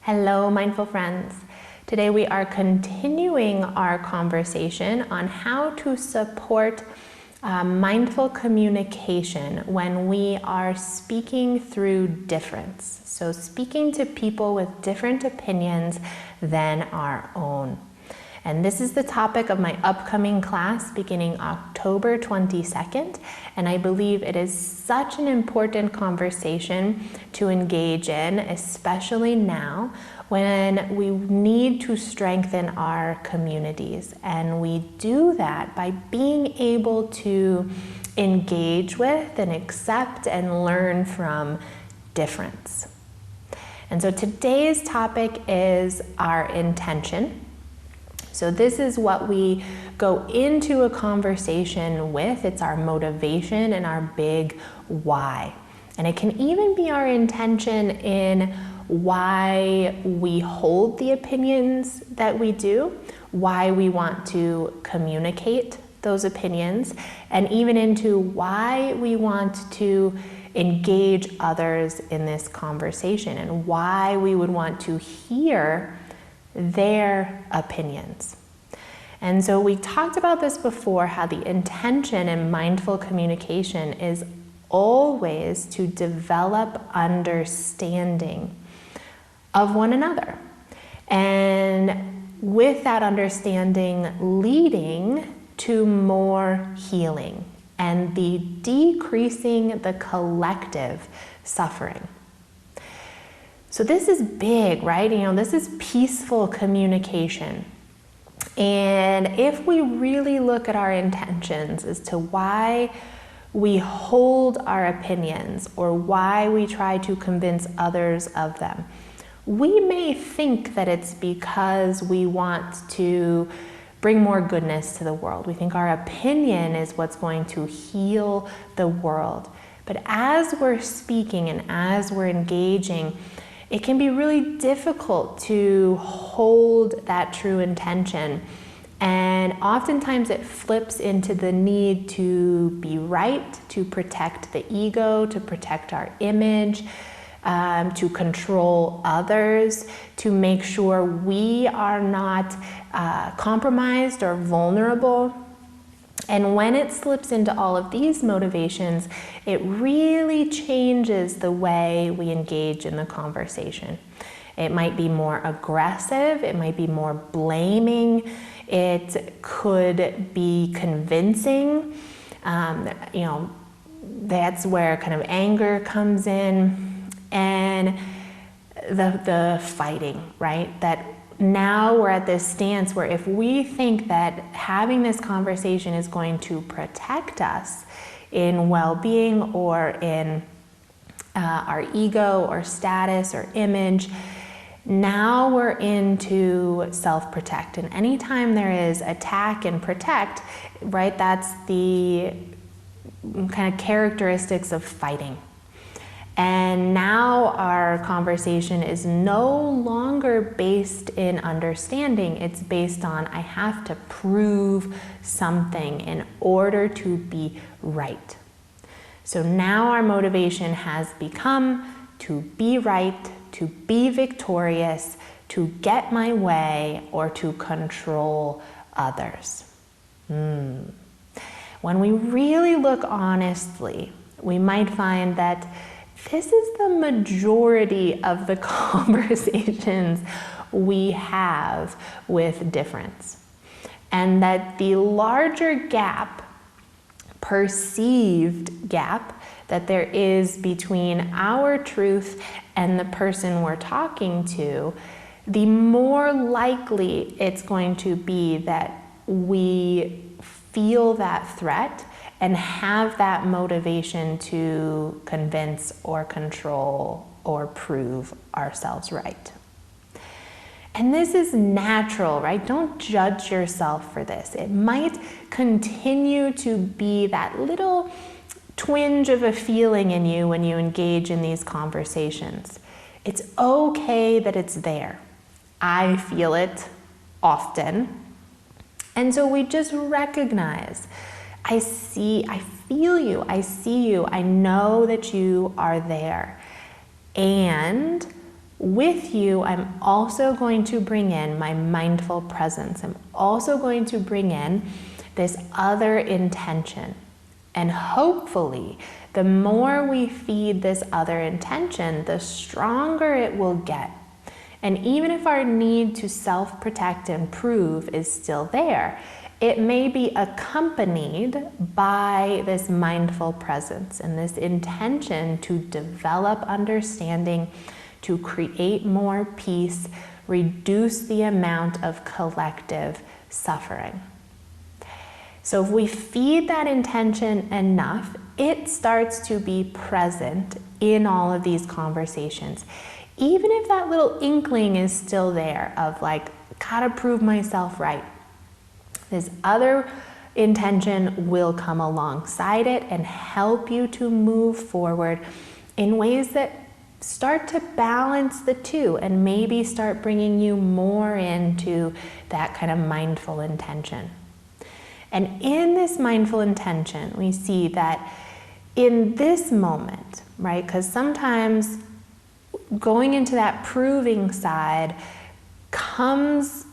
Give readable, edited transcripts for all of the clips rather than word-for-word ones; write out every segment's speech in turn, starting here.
Hello, mindful friends. Today we are continuing our conversation on how to support mindful communication when we are speaking through difference. So speaking to people with different opinions than our own. And this is the topic of my upcoming class beginning October 22nd. And I believe it is such an important conversation to engage in, especially now when we need to strengthen our communities. And we do that by being able to engage with and accept and learn from difference. And so today's topic is our intention. So this is what we go into a conversation with. It's our motivation and our big why. And it can even be our intention in why we hold the opinions that we do, why we want to communicate those opinions, and even into why we want to engage others in this conversation and why we would want to hear their opinions. And so we talked about this before, how the intention in mindful communication is always to develop understanding of one another. And with that understanding leading to more healing and the decreasing the collective suffering. So this is big, right? This is peaceful communication. And if we really look at our intentions as to why we hold our opinions or why we try to convince others of them, we may think that it's because we want to bring more goodness to the world. We think our opinion is what's going to heal the world. But as we're speaking and as we're engaging, it can be really difficult to hold that true intention. And oftentimes it flips into the need to be right, to protect the ego, to protect our image, to control others, to make sure we are not compromised or vulnerable. And when it slips into all of these motivations, it really changes the way we engage in the conversation. It might be more aggressive, it might be more blaming, it could be convincing. That's where kind of anger comes in, and the fighting, right? That now we're at this stance where if we think that having this conversation is going to protect us in well-being or in our ego or status or image, now we're into self-protect. And anytime there is attack and protect, right, that's the kind of characteristics of fighting. And now our conversation is no longer based in understanding. It's based on, I have to prove something in order to be right. So now our motivation has become to be right, to be victorious, to get my way, or to control others. When we really look honestly, we might find that this is the majority of the conversations we have with difference. And that the larger gap, perceived gap, that there is between our truth and the person we're talking to, the more likely it's going to be that we feel that threat and have that motivation to convince or control or prove ourselves right. And this is natural, right? Don't judge yourself for this. It might continue to be that little twinge of a feeling in you when you engage in these conversations. It's okay that it's there. I feel it often. And so we just recognize, I feel you, I see you, I know that you are there. And with you, I'm also going to bring in my mindful presence. I'm also going to bring in this other intention. And hopefully, the more we feed this other intention, the stronger it will get. And even if our need to self-protect and prove is still there, it may be accompanied by this mindful presence and this intention to develop understanding, to create more peace, reduce the amount of collective suffering. So if we feed that intention enough, it starts to be present in all of these conversations. Even if that little inkling is still there of like, gotta prove myself right, this other intention will come alongside it and help you to move forward in ways that start to balance the two and maybe start bringing you more into that kind of mindful intention. And in this mindful intention, we see that in this moment, right, because sometimes going into that proving side comes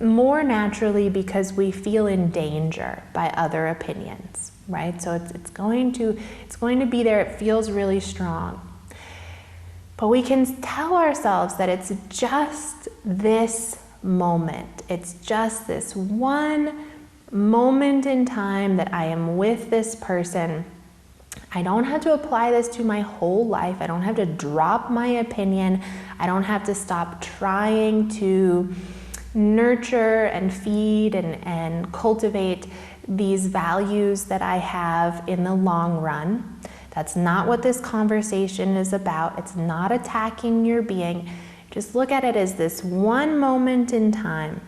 more naturally because we feel in danger by other opinions, right? So it's going to be there. It feels really strong. But we can tell ourselves that it's just this moment. It's just this one moment in time that I am with this person. I don't have to apply this to my whole life. I don't have to drop my opinion. I don't have to stop trying to nurture and feed and cultivate these values that I have in the long run. That's not what this conversation is about. It's not attacking your being. Just look at it as this one moment in time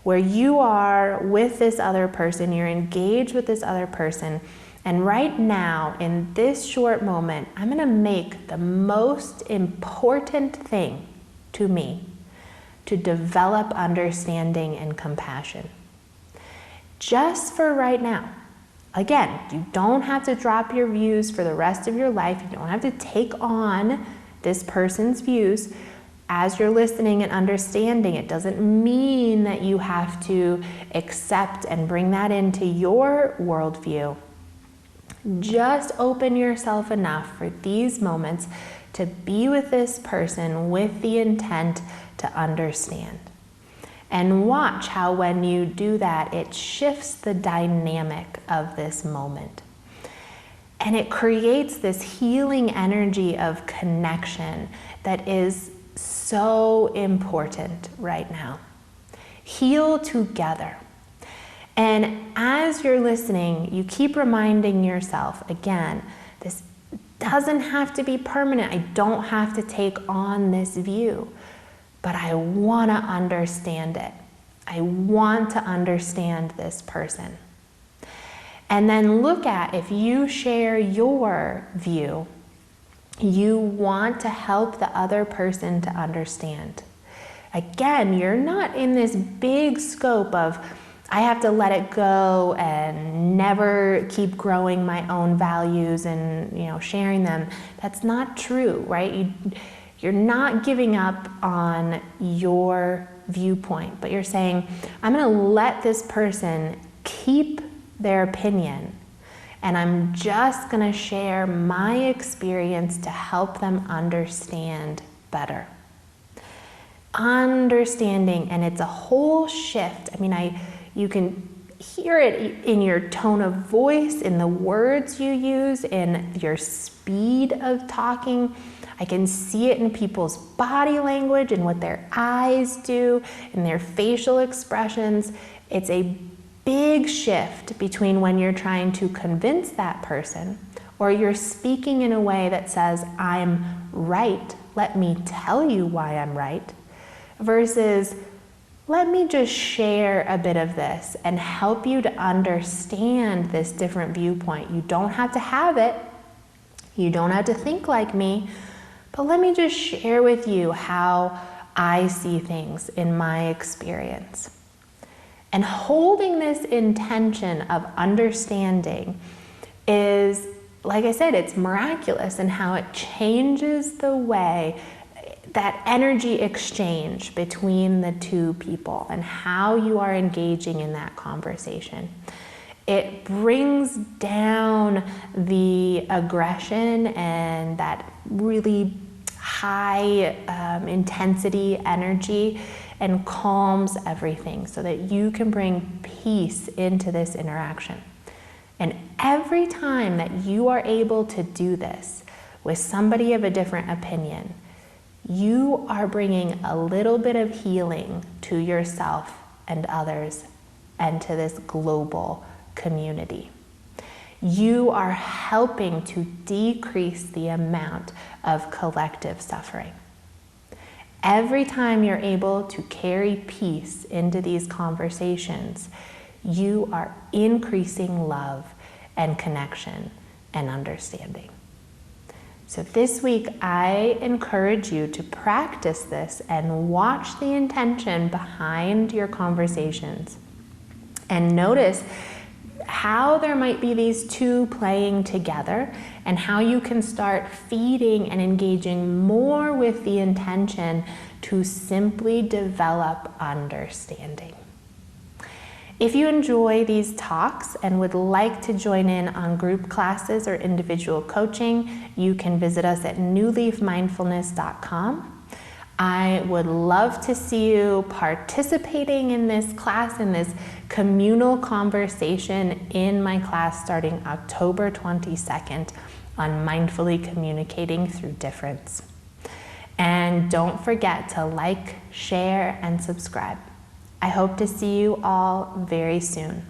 where you are with this other person, you're engaged with this other person, and right now, in this short moment, I'm gonna make the most important thing to me to develop understanding and compassion. Just for right now. Again, you don't have to drop your views for the rest of your life. You don't have to take on this person's views. As you're listening and understanding, it doesn't mean that you have to accept and bring that into your worldview. Just open yourself enough for these moments to be with this person with the intent to understand. And watch how when you do that, it shifts the dynamic of this moment. And it creates this healing energy of connection that is so important right now. Heal together. And as you're listening, you keep reminding yourself, again, this doesn't have to be permanent. I don't have to take on this view, but I want to understand it. I want to understand this person. And then look at, if you share your view, you want to help the other person to understand. Again, you're not in this big scope of, I have to let it go and never keep growing my own values and sharing them. That's not true, right? You're not giving up on your viewpoint, but you're saying, I'm going to let this person keep their opinion, and I'm just going to share my experience to help them understand better. Understanding, and it's a whole shift. I mean, you can hear it in your tone of voice, in the words you use, in your speed of talking. I can see it in people's body language and what their eyes do and their facial expressions. It's a big shift between when you're trying to convince that person or you're speaking in a way that says, I'm right, let me tell you why I'm right, versus let me just share a bit of this and help you to understand this different viewpoint. You don't have to have it. You don't have to think like me, but let me just share with you how I see things in my experience. And holding this intention of understanding is, like I said, it's miraculous in how it changes the way that energy exchange between the two people and how you are engaging in that conversation. It brings down the aggression and that really high intensity energy and calms everything so that you can bring peace into this interaction. And every time that you are able to do this with somebody of a different opinion, you are bringing a little bit of healing to yourself and others and to this global community. You are helping to decrease the amount of collective suffering. Every time you're able to carry peace into these conversations, you are increasing love and connection and understanding. So this week, I encourage you to practice this and watch the intention behind your conversations and notice how there might be these two playing together and how you can start feeding and engaging more with the intention to simply develop understanding. If you enjoy these talks and would like to join in on group classes or individual coaching, you can visit us at newleafmindfulness.com. I would love to see you participating in this class, in this communal conversation in my class starting October 22nd on mindfully communicating through difference. And don't forget to like, share, and subscribe. I hope to see you all very soon.